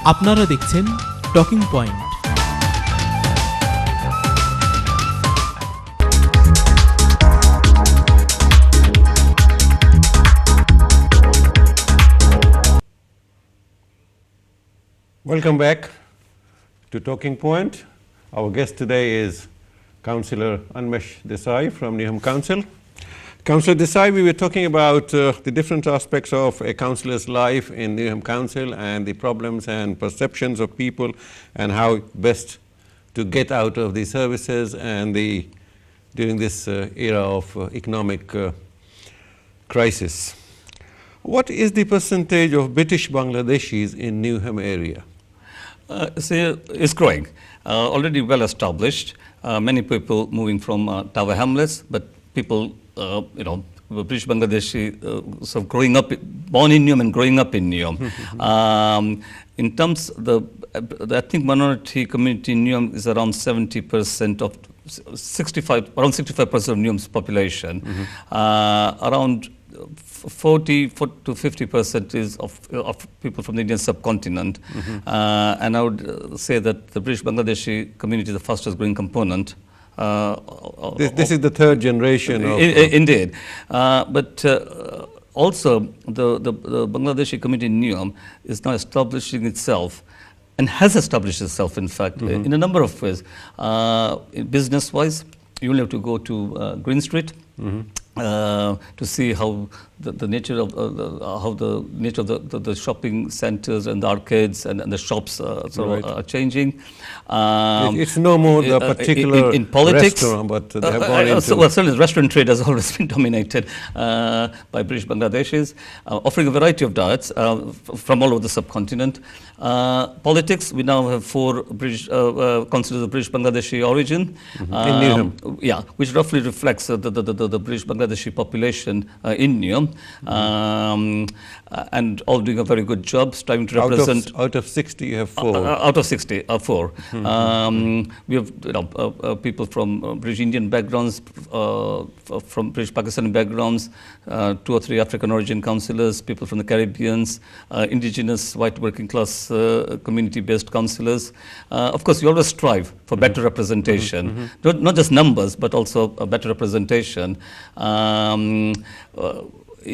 আপনারা দেখছেন talking point. Welcome back to Talking Point. Our guest today is Councillor Unmesh Deshai from Newham Council. Councillor Deshai, we were talking about the different aspects of a councillor's life in Newham Council and the problems and perceptions of people and how best to get out of the services and during this era of economic crisis. What is the percentage of British Bangladeshis in Newham area? It's growing, already well established. Many people moving from Tower Hamlets, but people, British Bangladeshi, sort of growing up, born in Newham and growing up in Newham. In terms of the ethnic minority community in Newham is around 70% of 65% of Newham's population. Around 40 to 50% is of people from the Indian subcontinent, and I would say that the British Bangladeshi community is the fastest growing component. This is the third generation of... Indeed. But also the Bangladeshi community in Newham is now establishing itself and has established itself, in fact, in a number of ways. Business-wise, you only have to go to Green Street to see how the nature of the shopping centres and the arcades and the shops are changing. It's no more the particular in politics, restaurant, but they have gone into... Well, certainly the restaurant trade has always been dominated by British Bangladeshis, offering a variety of diets from all over the subcontinent. Politics, we now have 4 British councillors of British Bangladeshi origin. In Newham. Yeah, which roughly reflects the British Bangladeshi population in Newham. And all doing a very good job, striving to represent... Out of 60, you have 4. Out of 60, 4. We have people from British Indian backgrounds, from British Pakistani backgrounds, 2 or 3 African origin councillors, people from the Caribbeans, indigenous white working class community-based councillors. Of course, you always strive for better representation, not just numbers, but also a better representation.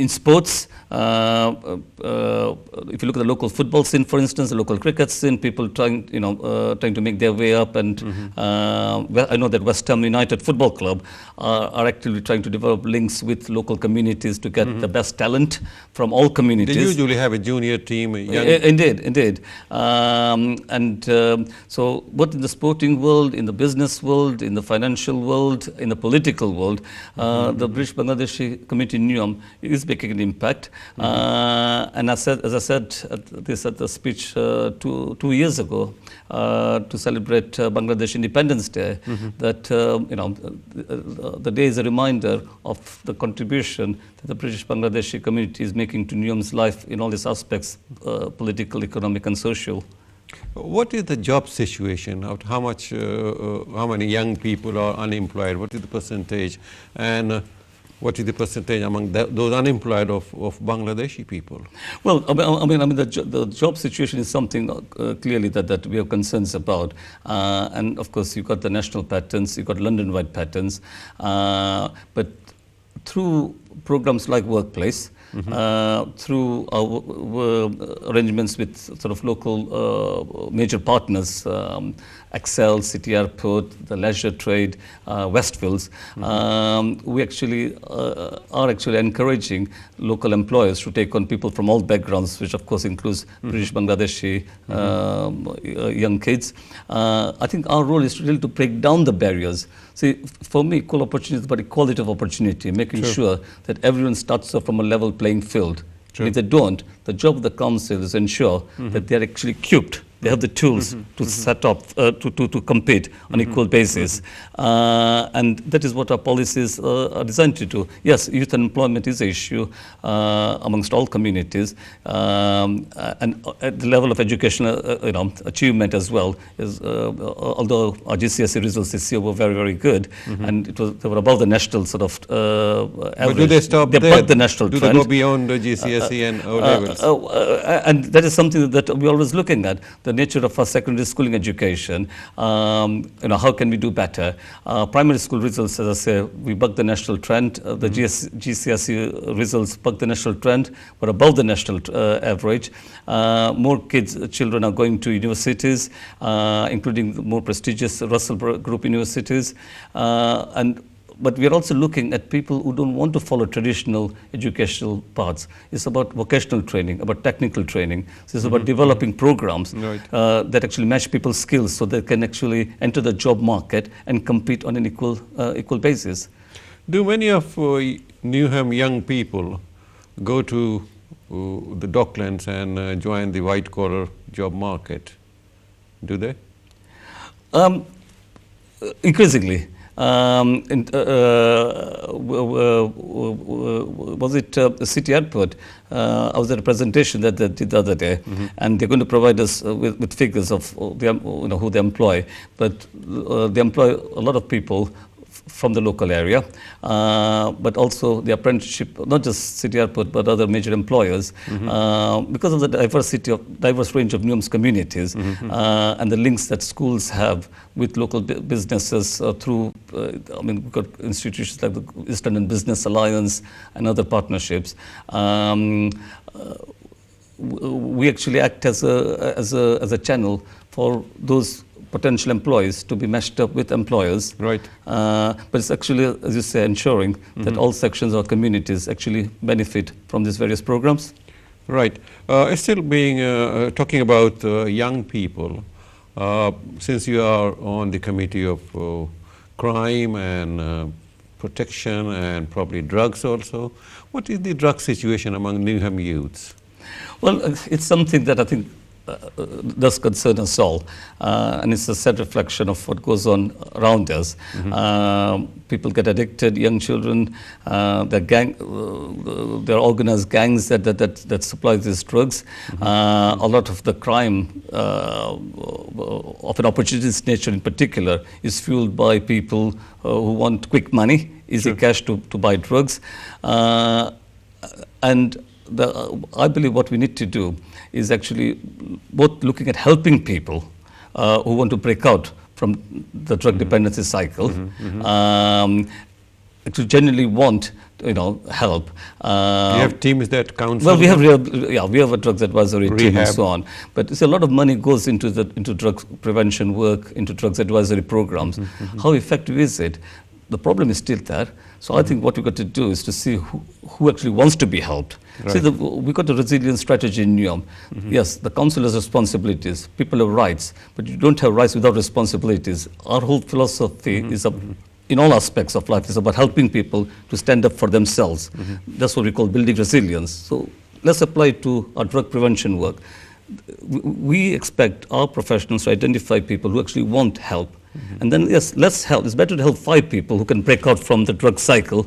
In sports, if you look at the local football scene, for instance, the local cricket scene, people trying to make their way up, and I know that West Ham United Football Club are actively trying to develop links with local communities to get the best talent from all communities. They usually have a junior team, a young... Indeed. So both in the sporting world, in the business world, in the financial world, in the political world, the British Bangladeshi community in Newham is making an impact. And as I said at the speech 2 years ago to celebrate Bangladesh Independence Day, that the day is a reminder of the contribution that the British Bangladeshi community is making to Newham's life in all these aspects, political, economic and social. What is the job situation? How many young people are unemployed? What is the percentage? And what is the percentage among those unemployed of Bangladeshi people? Well, the job situation is something clearly that we have concerns about. And of course, you've got the national patterns, you've got London-wide patterns. But through programs like Workplace, through our arrangements with sort of local major partners, Excel, City Airport, the leisure trade, Westfields, we actually are encouraging local employers to take on people from all backgrounds, which of course includes British Bangladeshi young kids. I think our role is really to break down the barriers. See, for me, equal opportunity is about equality of opportunity, making sure that everyone starts off from a level playing field. If they don't, the job of the council is ensure that they are actually equipped They have the tools to set up, to compete on equal basis. And that is what our policies are designed to do. Yes, youth unemployment is an issue amongst all communities. And at the level of educational achievement as well, is, although our GCSE results this year were very, very good, and they were above the national sort of average. But do they stop they there? bucked the national do trend. they go beyond the GCSE and O levels? And that is something that we're always looking at, the nature of our secondary schooling education. How can we do better? Primary school results, as I say, we bucked the national trend. The GCSE results bucked the national trend, but above the national average. More children are going to universities, including the more prestigious Russell Group universities. But we are also looking at people who don't want to follow traditional educational paths. It's about vocational training, about technical training. So it's about developing programs that actually match people's skills so they can actually enter the job market and compete on an equal basis. Do many of Newham young people go to the Docklands and join the white-collar job market? Do they? Increasingly. Was it City Airport? I was at a presentation that they did the other day, and they're going to provide us with figures of who they employ. But they employ a lot of people from the local area, but also the apprenticeship, not just City Airport, but other major employers, because of the diverse range of Newham's communities and the links that schools have with local businesses through, we've got institutions like the East London Business Alliance and other partnerships. We actually act as a channel for those potential employees to be matched up with employers. Right. But it's actually, as you say, ensuring that all sections of communities actually benefit from these various programs. Right. Still being talking about young people, since you are on the committee of crime and protection and probably drugs also, what is the drug situation among Newham youths? Well, it's something that I think does concern us all, and it's a sad reflection of what goes on around us. People get addicted, young children, there are organized gangs that supply these drugs. A lot of the crime of an opportunist nature in particular is fueled by people who want quick money, easy cash to buy drugs. And I believe what we need to do is actually both looking at helping people who want to break out from the drug dependency cycle, to genuinely want help. You have teams that counsel? Well, we have a drugs advisory team and so on. But a lot of money goes into drug prevention work, into drugs advisory programs. How effective is it? The problem is still there. So I think what we've got to do is to see who actually wants to be helped. Right. See, we've got a resilience strategy in Newham. Yes, the council has responsibilities, people have rights, but you don't have rights without responsibilities. Our whole philosophy is, in all aspects of life, is about helping people to stand up for themselves. That's what we call building resilience. So let's apply it to our drug prevention work. We expect our professionals to identify people who actually want help. And then, yes, let's help. It's better to help 5 people who can break out from the drug cycle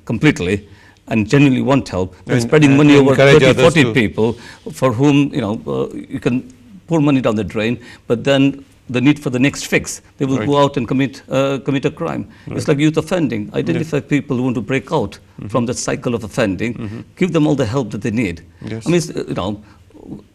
completely and genuinely want help than spreading money over 30, 40 people for whom, you can pour money down the drain, but then the need for the next fix, they will go out and commit a crime. It's like youth offending. Identify people who want to break out from that cycle of offending, give them all the help that they need. Yes. I mean,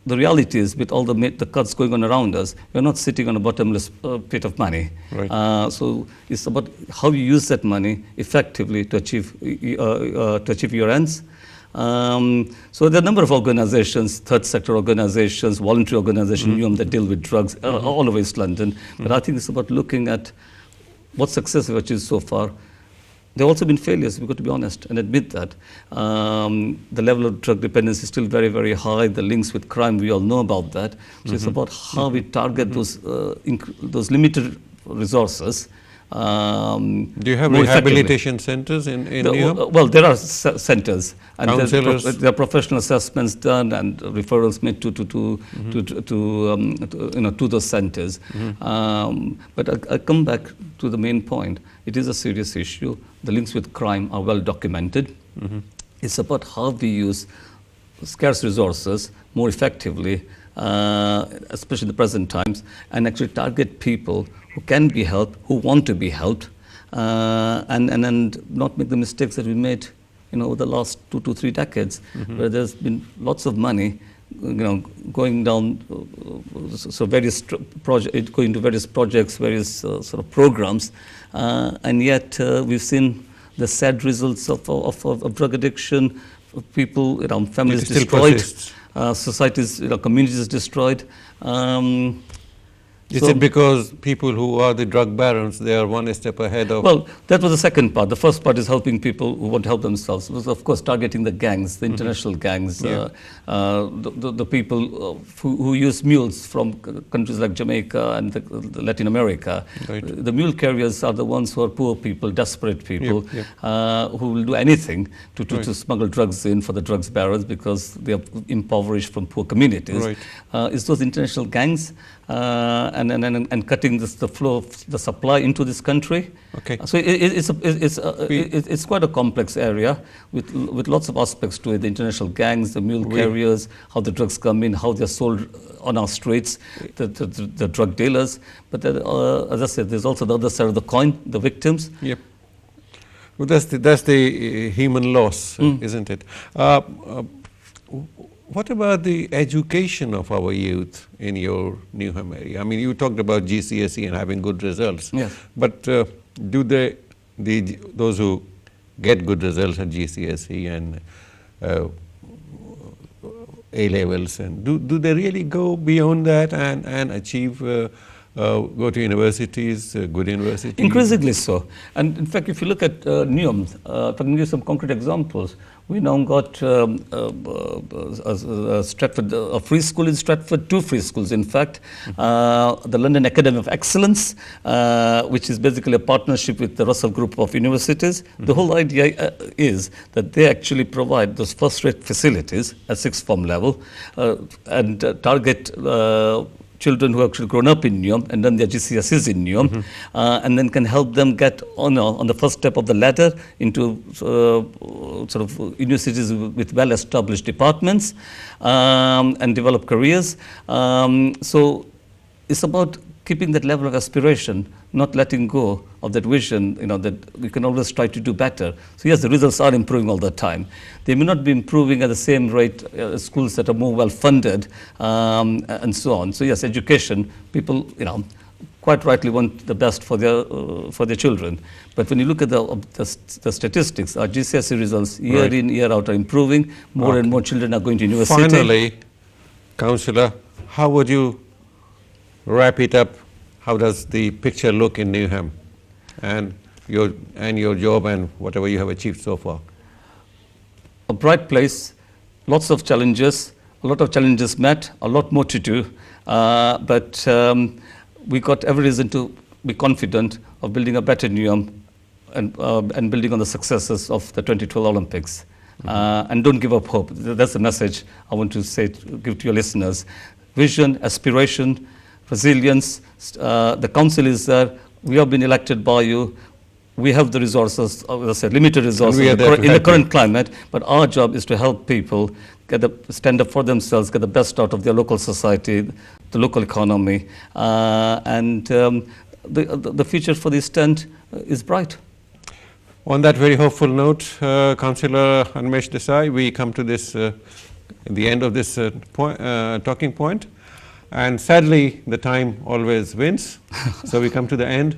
the reality is, with all the cuts going on around us, we're not sitting on a bottomless pit of money. Right. So it's about how you use that money effectively to achieve your ends. So there are a number of organizations, third sector organizations, voluntary organizations, that deal with drugs all over East London. But I think it's about looking at what success we've achieved so far. There have also been failures, we've got to be honest and admit that. The level of drug dependency is still very, very high. The links with crime, we all know about that. So it's about how we target those limited resources Do you have more effectively. rehabilitation centers in Newham? Well, there are centers, and Councillors? there are professional assessments done and referrals made to those centers. But I come back to the main point. It is a serious issue. The links with crime are well documented. It's about how we use scarce resources more effectively, especially in the present times, and actually target people who can be helped, who want to be helped, and not make the mistakes that we made, over the last 2 to 3 decades, where there's been lots of money, going down, going to various projects, various sort of programs, and yet we've seen the sad results of drug addiction, people, families destroyed, societies, communities destroyed. Is it because people who are the drug barons, they are one step ahead of... Well, that was the second part. The first part is helping people who want to help themselves. It was, of course, targeting the gangs, the international gangs, the people who use mules from countries like Jamaica and Latin America. Right. The mule carriers are the ones who are poor people, desperate people, who will do anything to smuggle drugs in for the drugs barons because they are impoverished from poor communities. Right. It's those international gangs and cutting the flow of the supply into this country. Okay. So it's quite a complex area with lots of aspects to it. The international gangs, the mule carriers, how the drugs come in, how they're sold on our streets, the drug dealers. But as I said, there's also the other side of the coin, the victims. Yep. Well, that's the human loss, isn't it? What about the education of our youth in your Newham area? I mean, you talked about GCSE and having good results. Yes. But do those who get good results at GCSE and A levels, and do they really go beyond that and achieve? Go to universities, good universities? Increasingly so. And in fact, if you look at Newham, if I can give you some concrete examples, we now got Stratford, a free school in Stratford, 2 free schools in fact, the London Academy of Excellence, which is basically a partnership with the Russell Group of Universities. The whole idea is that they actually provide those first-rate facilities at 6th form level and target children who have actually grown up in Newham and done their GCSEs in Newham, and then can help them get on the first step of the ladder into sort of universities with well-established departments and develop careers. So it's about keeping that level of aspiration, not letting go of that vision, that we can always try to do better. So yes, the results are improving all the time. They may not be improving at the same rate as schools that are more well-funded and so on. So yes, education, people, quite rightly want the best for their children. But when you look at the statistics, our GCSE results year in, year out are improving. More and more children are going to university. Finally, Councillor, how would you wrap it up? How does the picture look in Newham and your job and whatever you have achieved so far? A bright place, lots of challenges, a lot of challenges met, a lot more to do, but we got every reason to be confident of building a better Newham and building on the successes of the 2012 Olympics. And don't give up hope. That's the message I want to give to your listeners. Vision, aspiration, resilience. The council is there. We have been elected by you. We have the resources, as I said, limited resources in the current climate, but our job is to help people stand up for themselves, get the best out of their local society, the local economy, and the future for the East End is bright. On that very hopeful note, Councillor Unmesh Deshai, we come to the end of this talking point. And sadly, the time always wins. So we come to the end.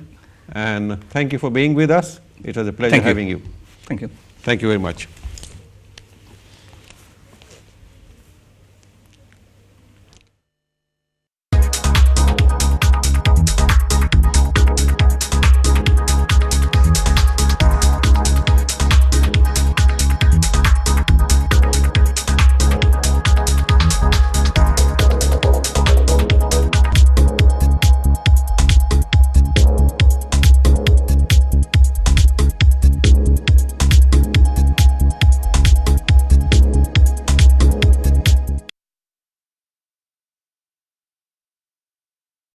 And thank you for being with us. It was a pleasure having you. Thank you. Thank you very much.